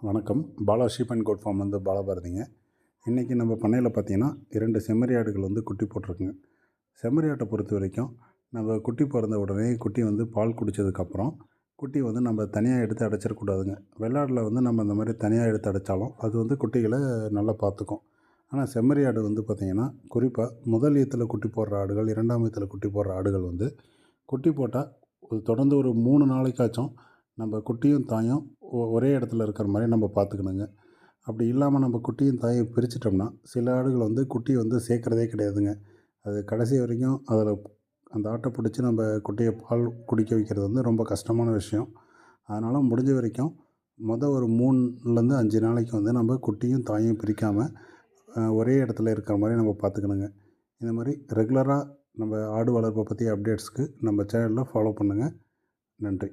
வணக்கம். Bala sheep and goat farm வந்து பாலபாரதிங்க. இன்றைக்கி நம்ம பண்ணையில் பார்த்தீங்கன்னா 2 செம்மறி ஆடுகள் வந்து குட்டி போட்டிருக்குங்க. செம்மறி ஆட்டை பொறுத்த வரைக்கும் நம்ம குட்டி பிறந்த உடனே குட்டி வந்து பால் குடித்ததுக்கப்புறம் குட்டி வந்து நம்ம தனியாக எடுத்து அடைச்சிடக்கூடாதுங்க. வெள்ளாடில் வந்து நம்ம இந்த மாதிரி தனியாக எடுத்து அடைச்சாலும் அது வந்து குட்டிகளை நல்லா பார்த்துக்கும். ஆனால் செம்மறி ஆடு வந்து பார்த்திங்கன்னா குறிப்பாக முதல் ஈத்தில் குட்டி போடுற ஆடுகள், 2ஆம் ஈத்தில் குட்டி போடுற ஆடுகள் வந்து குட்டி போட்டால் தொடர்ந்து ஒரு 3 நாளைக்காச்சும் நம்ம குட்டியும் தாயும் ஒரே இடத்துல இருக்கிற மாதிரி நம்ம பார்த்துக்கணுங்க. அப்படி இல்லாமல் நம்ம குட்டியும் தாயும் பிரிச்சிட்டோம்னா சில ஆடுகள் வந்து குட்டி வந்து சேர்க்குறதே கிடையாதுங்க. அது கடைசி வரைக்கும் அதில் அந்த ஆட்டை பிடிச்சி நம்ம குட்டியை பால் குடிக்க வைக்கிறது வந்து ரொம்ப கஷ்டமான விஷயம். அதனால் முடிஞ்ச வரைக்கும் ஒரு 3லேருந்து 5 நாளைக்கு வந்து நம்ம குட்டியும் தாயும் பிரிக்காமல் ஒரே இடத்துல இருக்கிற மாதிரி நம்ம பார்த்துக்கணுங்க. இந்த மாதிரி ரெகுலராக நம்ம ஆடு வளர்ப்பை பற்றி அப்டேட்ஸ்க்கு நம்ம சேனலில் ஃபாலோ பண்ணுங்கள். நன்றி.